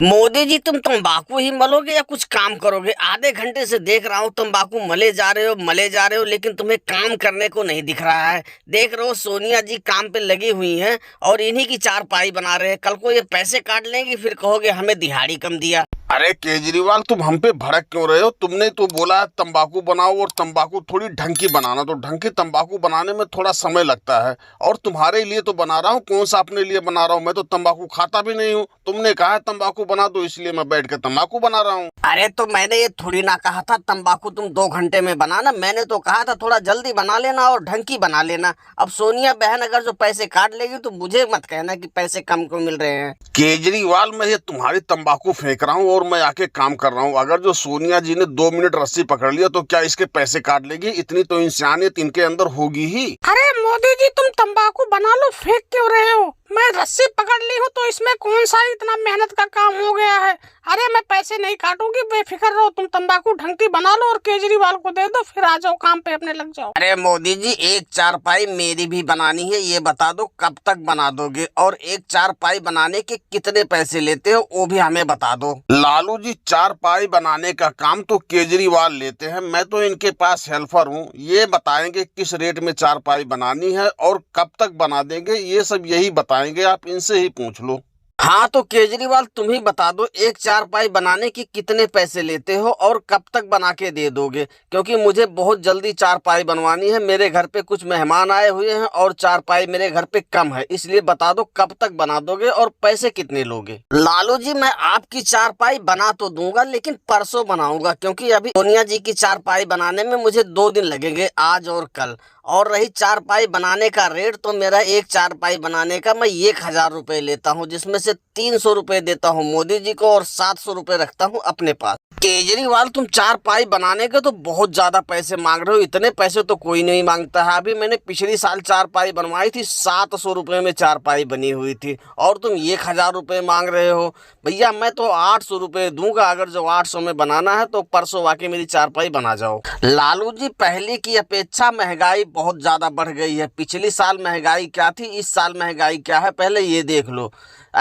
मोदी जी, तुम तंबाकू ही मलोगे या कुछ काम करोगे? आधे घंटे से देख रहा हूँ तंबाकू मले जा रहे हो, लेकिन तुम्हें काम करने को नहीं दिख रहा है। देख रहे हो सोनिया जी काम पे लगी हुई हैं और इन्हीं की चारपाई बना रहे हैं। कल को ये पैसे काट लेंगी, फिर कहोगे हमें दिहाड़ी कम दिया। अरे केजरीवाल, तुम हम पे भड़क क्यों रहे हो? तुमने तो बोला है तंबाकू बनाओ, और तंबाकू थोड़ी ढंग की बनाना। तो ढंग की तंबाकू बनाने में थोड़ा समय लगता है, और तुम्हारे लिए तो बना रहा हूँ। कौन सा अपने लिए बना रहा हूँ? मैं तो तंबाकू खाता भी नहीं हूँ। तुमने कहा है तंबाकू बना दो, इसलिए मैं बैठ के तंबाकू बना रहा हूँ। अरे तो मैंने ये थोड़ी ना कहा था तंबाकू तुम 2 घंटे में बनाना। मैंने तो कहा था थोड़ा जल्दी बना लेना और ढंग की बना लेना। अब सोनिया बहन अगर जो पैसे काट लेगी तो मुझे मत कहना कि पैसे कम क्यों मिल रहे हैं। केजरीवाल, मैं ये तुम्हारी तंबाकू फेंक रहा हूँ और मैं आके काम कर रहा हूँ। अगर जो सोनिया जी ने 2 मिनट रस्सी पकड़ लिया तो क्या इसके पैसे काट लेगी? इतनी तो इंसानियत इनके अंदर होगी ही। अरे मोदी जी, तुम तंबाकू बना लो, फेंक क्यों रहे हो? मैं रस्सी पकड़ ली हूँ तो इसमें कौन सा इतना मेहनत का काम हो गया है? अरे मैं पैसे नहीं काटूंगी, बेफिक्र रहो। तुम तंबाकू ढंग की बना लो और केजरीवाल को दे दो, फिर आ जाओ काम पे अपने लग जाओ। अरे मोदी जी, एक चारपाई मेरी भी बनानी है, ये बता दो कब तक बना दोगे? और एक चारपाई बनाने के कितने पैसे लेते हो वो भी हमें बता दो। लालू जी, चारपाई बनाने का काम तो केजरीवाल लेते हैं, मैं तो इनके पास हेल्पर हूँ। ये बताएंगे किस रेट में चारपाई बनानी है और कब तक बना देंगे, ये सब यही बताएंगे। आप इनसे ही पूछ लो। हाँ तो केजरीवाल, तुम ही बता दो एक चारपाई बनाने के कितने पैसे लेते हो और कब तक बना के दे दोगे? क्योंकि मुझे बहुत जल्दी चारपाई बनवानी है। मेरे घर पे कुछ मेहमान आए हुए हैं और चारपाई मेरे घर पे कम है, इसलिए बता दो कब तक बना दोगे और पैसे कितने लोगे? लालू जी, मैं आपकी चारपाई बना तो दूंगा, लेकिन परसों बनाऊंगा, क्योंकि अभी सोनिया जी की चारपाई बनाने में मुझे 2 दिन लगेंगे, आज और कल। और रही चारपाई बनाने का रेट, तो मेरा एक चारपाई बनाने का मैं 1,000 रुपए लेता हूँ, जिसमें से 300 रुपए देता हूँ मोदी जी को और 700 रुपए रखता हूँ अपने पास। केजरीवाल, तुम चारपाई बनाने के तो बहुत ज्यादा पैसे मांग रहे हो। इतने पैसे तो कोई नहीं मांगता है। अभी मैंने पिछली साल चारपाई बनवाई थी, 700 रुपए में चारपाई बनी हुई थी, और तुम 1,000 रुपए मांग रहे हो। भैया, मैं तो 800 रुपए दूंगा। अगर जो 800 में बनाना है तो परसों आके मेरी चारपाई बना जाओ। लालू जी, पहले की अपेक्षा महंगाई बहुत ज्यादा बढ़ गई है। पिछली साल महंगाई क्या थी, इस साल महंगाई क्या है, पहले ये देख लो।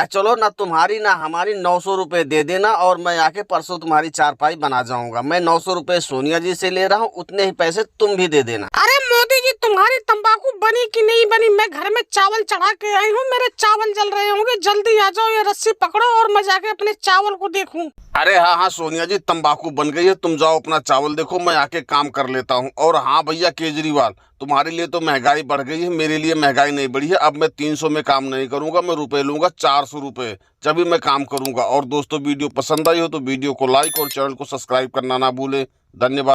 चलो ना, तुम्हारी ना हमारी 900 रुपए दे देना और मैं आके परसों तुम्हारी चारपाई बना जाऊंगा। मैं 900 रुपए सोनिया जी से ले रहा हूँ, उतने ही पैसे तुम भी दे देना। अरे मोदी जी, तुम्हारी तंबाकू बनी कि नहीं बनी? मैं घर में चावल चढ़ा के आई हूँ, मेरे चावल जल रहे होंगे। जल्दी आ जाओ, ये रस्सी पकड़ो और मैं जाके अपने चावल को देखूं। अरे हाँ हाँ सोनिया जी, तंबाकू बन गई है, तुम जाओ अपना चावल देखो, मैं आके काम कर लेता हूँ। और हाँ भैया केजरीवाल, तुम्हारे लिए तो महंगाई बढ़ गई है, मेरे लिए महंगाई नहीं बढ़ी है। अब मैं 300 में काम नहीं करूंगा, मैं रुपए लूंगा 400 रुपए, जब भी मैं काम करूंगा। और दोस्तों, वीडियो पसंद आई हो तो वीडियो को लाइक और चैनल को सब्सक्राइब करना ना भूलें। धन्यवाद।